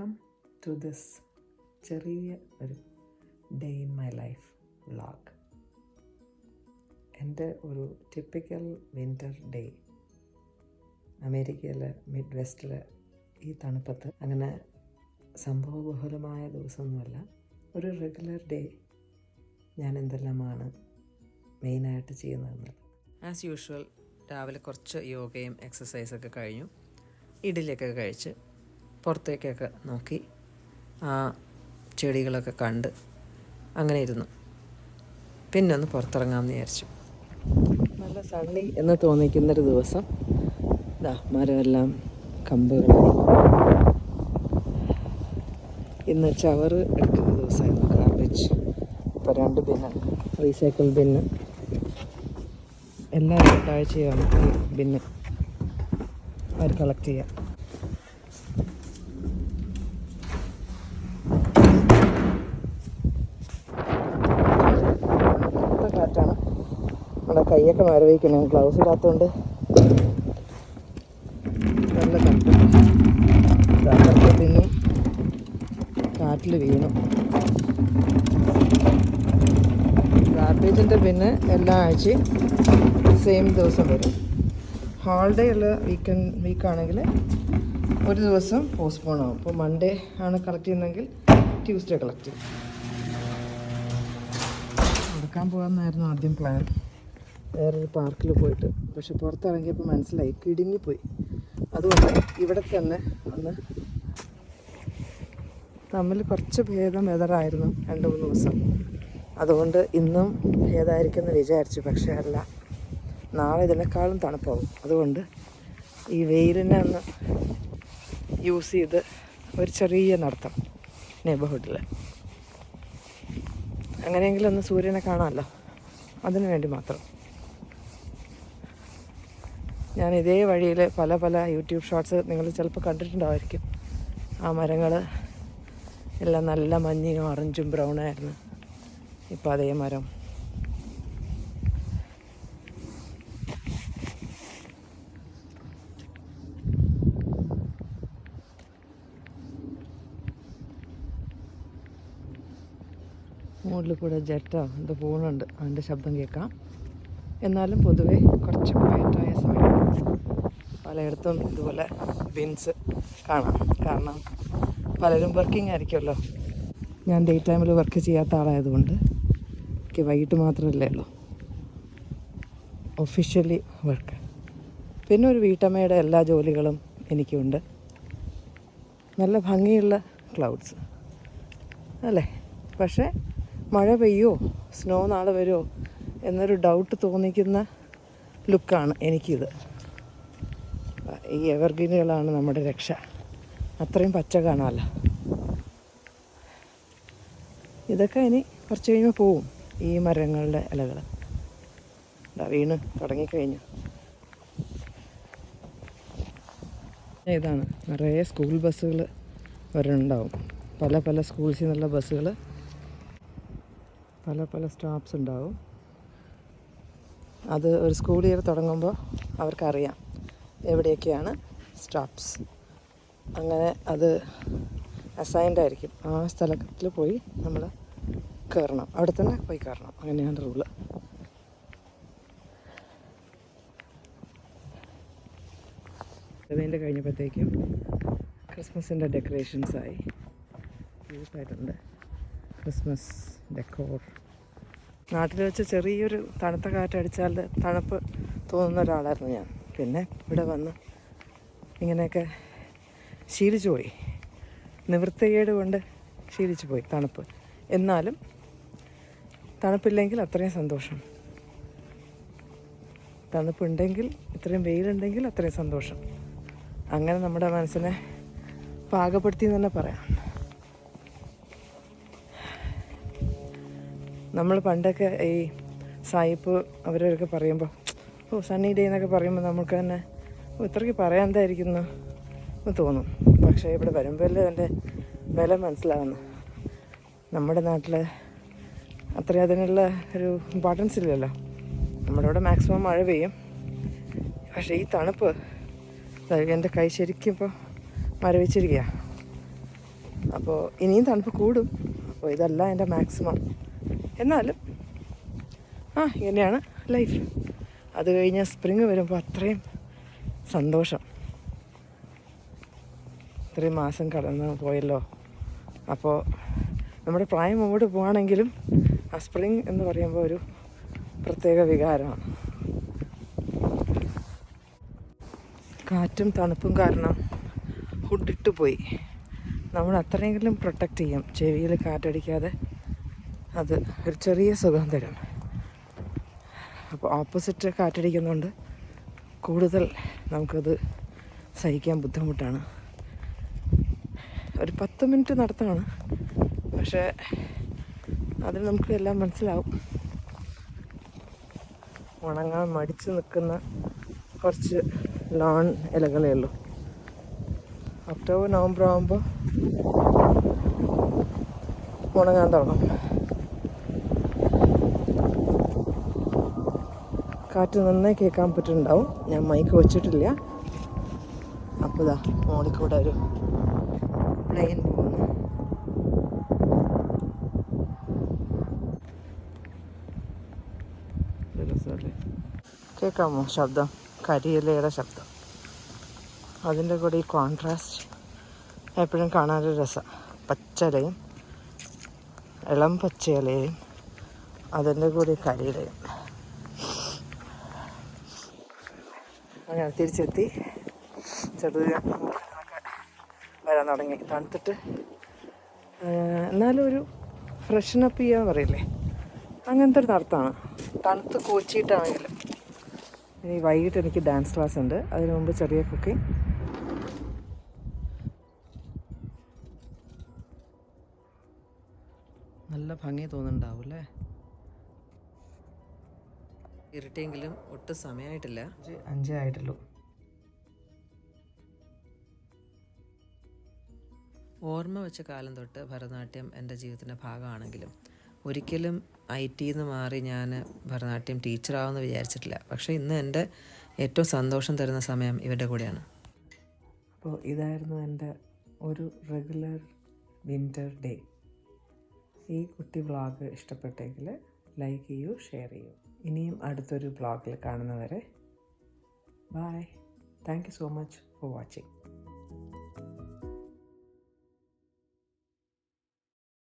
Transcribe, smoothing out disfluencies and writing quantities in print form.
Welcome to this ചെറിയ ഒരു day in my life vlog. എൻ്റെ ഒരു ടിപ്പിക്കൽ വിൻ്റർ ഡേ അമേരിക്കയിൽ മിഡ് വെസ്റ്റിൽ ഈ തണുപ്പത്ത് അങ്ങനെ സംഭവബഹുലമായ ദിവസമൊന്നുമല്ല. ഒരു റെഗുലർ ഡേ ഞാൻ എന്തെല്ലാമാണ് മെയിനായിട്ട് ചെയ്യുന്നതെന്നുള്ളത്. ആസ് യൂഷ്വൽ രാവിലെ കുറച്ച് യോഗയും എക്സസൈസൊക്കെ കഴിഞ്ഞു, ഇഡ്ഡലിയൊക്കെ കഴിച്ച് പുറത്തേക്കൊക്കെ നോക്കി ആ ചെടികളൊക്കെ കണ്ട് അങ്ങനെ ഇരുന്നു. പിന്നെ ഒന്ന് പുറത്തിറങ്ങാമെന്ന് വിചാരിച്ചു. നല്ല സണ്ണി എന്ന് തോന്നിക്കുന്നൊരു ദിവസം. മരമെല്ലാം കമ്പുകളായി. ഇന്ന് ചവറ് എടുക്കുന്ന ദിവസമായിരുന്നു, ഗാർബേജ്. ഇപ്പോൾ 2 ബിന്ന്, റീസൈക്കിൾ ബിന്ന്. എല്ലാ രണ്ടാഴ്ചയാണ് ഈ ബിന്ന് അവർ കളക്ട് ചെയ്യുക. കാറ്റാണ്, നമ്മുടെ കൈയൊക്കെ മരവിക്കണം. ഗ്ലൗസ് ഇല്ലാത്തതുകൊണ്ട് നല്ല തണുപ്പ്. പിന്നെ കാറ്റിൽ വീണു. ഗാർബേജിൻ്റെ പിന്നെ എല്ലാ ആഴ്ചയും സെയിം ദിവസം വരും. ഹോളിഡേ ഉള്ള വീക്കാണെങ്കിൽ ഒരു ദിവസം പോസ്റ്റ്പോൺ ആവും. ഇപ്പോൾ മൺഡേ ആണ് കളക്ട് ചെയ്യുന്നതെങ്കിൽ ട്യൂസ്ഡേ കളക്ട് ചെയ്യും. നടക്കാൻ പോകാമെന്നായിരുന്നു ആദ്യം പ്ലാൻ, വേറൊരു പാർക്കിൽ പോയിട്ട്. പക്ഷെ പുറത്തിറങ്ങിയപ്പോൾ മനസ്സിലായി കിടുങ്ങിപ്പോയി. അതുകൊണ്ട് ഇവിടെ തന്നെ ഒന്ന് തമ്മിൽ കുറച്ച് ഭേദം വെതറായിരുന്നു 2-3 ദിവസം. അതുകൊണ്ട് ഇന്നും ഭേദമായിരിക്കുമെന്ന് വിചാരിച്ചു. പക്ഷേ അല്ല, നാളെ ഇതിനേക്കാളും തണുപ്പാവും. അതുകൊണ്ട് ഈ വെയിലിനെ ഒന്ന് യൂസ് ചെയ്ത് ഒരു ചെറിയ നടത്തം നെയ്ബർഹുഡിൽ. അങ്ങനെയെങ്കിലും ഒന്ന് സൂര്യനെ കാണാമല്ലോ, അതിനു വേണ്ടി മാത്രം. ഞാൻ ഇതേ വഴിയിൽ പല യൂട്യൂബ് ഷോർട്സ് നിങ്ങൾ ചിലപ്പോൾ കണ്ടിട്ടുണ്ടാവുമായിരിക്കും. ആ മരങ്ങൾ എല്ലാം നല്ല മഞ്ഞയും ഓറഞ്ചും ബ്രൗണായിരുന്നു. ഇപ്പോൾ അതേ മരം മുകളിൽ കൂടെ ജെറ്റോ എന്തോ പോകുന്നുണ്ട്, അതിൻ്റെ ശബ്ദം കേൾക്കാം. എന്നാലും പൊതുവെ കുറച്ച് ക്വയറ്റായ സമയം. പലയിടത്തും ഇതുപോലെ ബിൻസ് കാണാം. കാരണം പലരും വർക്കിംഗ് ആയിരിക്കുമല്ലോ. ഞാൻ ഡേ ടൈമിൽ വർക്ക് ചെയ്യാത്ത ആളായതുകൊണ്ട് എനിക്ക് വൈകിട്ട് മാത്രമല്ലേ ഉള്ളൂ ഒഫീഷ്യലി വർക്ക്. പിന്നെ ഒരു വീട്ടമ്മയുടെ എല്ലാ ജോലികളും എനിക്കുണ്ട്. നല്ല ഭംഗിയുള്ള ക്ലൗഡ്സ് അല്ലേ? പക്ഷേ മഴ പെയ്യുമോ, സ്നോ നാളെ വരുമോ എന്നൊരു ഡൗട്ട് തോന്നിക്കുന്ന ലുക്കാണ് എനിക്കിത്. ഈ എവർഗ്രീനുകളാണ് നമ്മുടെ രക്ഷ. അത്രയും പച്ച കാണാമല്ലോ. ഇതൊക്കെ ഇനി കുറച്ച് കഴിയുമ്പോൾ പോവും, ഈ മരങ്ങളുടെ ഇലകൾ. വീണ് തുടങ്ങിക്കഴിഞ്ഞു. ഇതാണ് നിറയെ സ്കൂൾ ബസ്സുകൾ വരുന്നുണ്ടാവും. പല സ്കൂൾസിൽ നിന്നുള്ള ബസ്സുകൾ, പല സ്റ്റോപ്സ് ഉണ്ടാവും. അത് ഒരു സ്കൂൾ ഇയർ തുടങ്ങുമ്പോൾ അവർക്കറിയാം എവിടെയൊക്കെയാണ് സ്റ്റോപ്സ്. അങ്ങനെ അത് അസൈൻഡ് ആയിരിക്കും. ആ സ്ഥലത്തിൽ പോയി നമ്മൾ കയറണം, അവിടെ തന്നെ പോയി കയറണം. അങ്ങനെയാണ് റൂള്. അതിൻ്റെ കഴിഞ്ഞപ്പോഴത്തേക്കും ക്രിസ്മസിൻ്റെ ഡെക്കറേഷൻസായി. ക്യൂട്ടായിട്ടുണ്ട് ക്രിസ്മസ് ഡെക്കോർ. നാട്ടിൽ വെച്ച് ചെറിയൊരു തണുത്ത കാറ്റടിച്ചാൽ തണുപ്പ് തോന്നുന്ന ഒരാളായിരുന്നു ഞാൻ. പിന്നെ ഇവിടെ വന്ന് ഇങ്ങനെയൊക്കെ ശീലിച്ചു പോയി. നിവൃത്തികേട് കൊണ്ട് ശീലിച്ചു പോയി തണുപ്പ്. എന്നാലും തണുപ്പില്ലെങ്കിൽ അത്രയും സന്തോഷം. തണുപ്പുണ്ടെങ്കിൽ, ഇത്രയും വെയിലുണ്ടെങ്കിൽ അത്രയും സന്തോഷം. അങ്ങനെ നമ്മുടെ മനസ്സിനെ പാകപ്പെടുത്തി എന്ന് തന്നെ പറയാം. നമ്മൾ പണ്ടൊക്കെ ഈ സായിപ്പ് അവരൊക്കെ പറയുമ്പോൾ സണ്ണി ഡേ എന്നൊക്കെ പറയുമ്പോൾ നമുക്ക് തന്നെ ഇത്രയ്ക്ക് പറയാൻ എന്തായിരിക്കുന്നു എന്ന് തോന്നും. പക്ഷേ ഇവിടെ വരുമ്പോഴല്ലേ അതിൻ്റെ വില മനസ്സിലാവുന്നു. നമ്മുടെ നാട്ടിൽ അത്രയും അതിനുള്ള ഒരു ഇമ്പോർട്ടൻസ് ഇല്ലല്ലോ. നമ്മുടെ ഇവിടെ മാക്സിമം മഴ പെയ്യും. പക്ഷേ ഈ തണുപ്പ് എൻ്റെ കൈ ശരിക്കും ഇപ്പോൾ മരവിച്ചിരിക്കുക. അപ്പോൾ ഇനിയും തണുപ്പ് കൂടും. അപ്പോൾ ഇതല്ല എൻ്റെ മാക്സിമം. എന്നാലും ഇങ്ങനെയാണ് ലൈഫ്. അത് കഴിഞ്ഞ് സ്പ്രിങ് വരുമ്പോൾ അത്രയും സന്തോഷം. ഇത്രയും മാസം കടന്ന് പോയല്ലോ. അപ്പോൾ നമ്മുടെ പ്രായം മുമ്പോട്ട് പോവുകയാണെങ്കിലും ആ സ്പ്രിങ് എന്ന് പറയുമ്പോൾ ഒരു പ്രത്യേക വികാരമാണ്. കാറ്റും തണുപ്പും കാരണം ഹുഡിട്ട് പോയി. നമ്മൾ അത്രയെങ്കിലും പ്രൊട്ടക്റ്റ് ചെയ്യും. ചെവിയിൽ കാറ്റടിക്കാതെ അത് ഒരു ചെറിയ സുഖം തരും. അപ്പോൾ ഓപ്പോസിറ്റ് കാറ്റടിക്കുന്നതുകൊണ്ട് കൂടുതൽ നമുക്കത് സഹിക്കാൻ ബുദ്ധിമുട്ടാണ്. ഒരു 10 മിനിറ്റ് നടത്തമാണ്, പക്ഷേ അതിൽ നമുക്ക് എല്ലാം മനസ്സിലാവും. ഉണങ്ങാൻ മടിച്ച് നിൽക്കുന്ന കുറച്ച് ലോൺ ഇലകളേ ഉള്ളൂ. ഒക്ടോബർ നവംബർ ആകുമ്പോൾ ഉണങ്ങാൻ തുടങ്ങും. കാറ്റ് നന്നായി കേൾക്കാൻ പറ്റുന്നുണ്ടാവും. ഞാൻ മൈക്ക് വെച്ചിട്ടില്ല. അപ്പോൾ ഇതാ മോളിൽ കൂടെ ഒരു പ്ലെയിൻ പോകുന്നു. കേൾക്കാമോ ശബ്ദം? കരിയിലയുടെ ശബ്ദം. അതിൻ്റെ കൂടെ ഈ കോൺട്രാസ്റ്റ് എപ്പോഴും കാണാനൊരു രസം. പച്ചലയും ഇളം പച്ചയിലയും അതിൻ്റെ കൂടെ കരിയിലയും. അങ്ങനെ തിരിച്ചെത്തി. ചെറുത് വരാൻ തുടങ്ങി. തണുത്തിട്ട് എന്നാലും ഒരു ഫ്രഷനപ്പ് ചെയ്യാൻ പറയില്ലേ, അങ്ങനത്തെ ഒരു നടത്തമാണ്. തണുത്ത് കോച്ചിട്ടാണെങ്കിലും. ഇനി വൈകിട്ട് എനിക്ക് ഡാൻസ് ക്ലാസ് ഉണ്ട്. അതിനു മുമ്പ് ചെറിയ കുക്കിംഗ്. നല്ല ഭംഗി തോന്നുന്നുണ്ടാവും അല്ലേ? ഇരുട്ടെങ്കിലും ഒട്ടും സമയമായിട്ടില്ല. 5 ആയിട്ടുള്ളൂ. ഓർമ്മ വെച്ച കാലം തൊട്ട് ഭരതനാട്യം എൻ്റെ ജീവിതത്തിൻ്റെ ഭാഗമാണെങ്കിലും ഒരിക്കലും IT നിന്ന് മാറി ഞാൻ ഭരതനാട്യം ടീച്ചറാവുമെന്ന് വിചാരിച്ചിട്ടില്ല. പക്ഷേ ഇന്ന് എൻ്റെ ഏറ്റവും സന്തോഷം തരുന്ന സമയം ഇവരുടെ കൂടെയാണ്. അപ്പോൾ ഇതായിരുന്നു എൻ്റെ ഒരു റെഗുലർ വിൻ്റർ ഡേ. ഈ കുട്ടി വ്ളോഗ് ഇഷ്ടപ്പെട്ടെങ്കിൽ ലൈക്ക് ചെയ്യൂ, ഷെയർ ചെയ്യൂ. ഇനിയും അടുത്തൊരു വ്ളോഗിൽ കാണുന്നവരെ bye. Thank you so much for watching.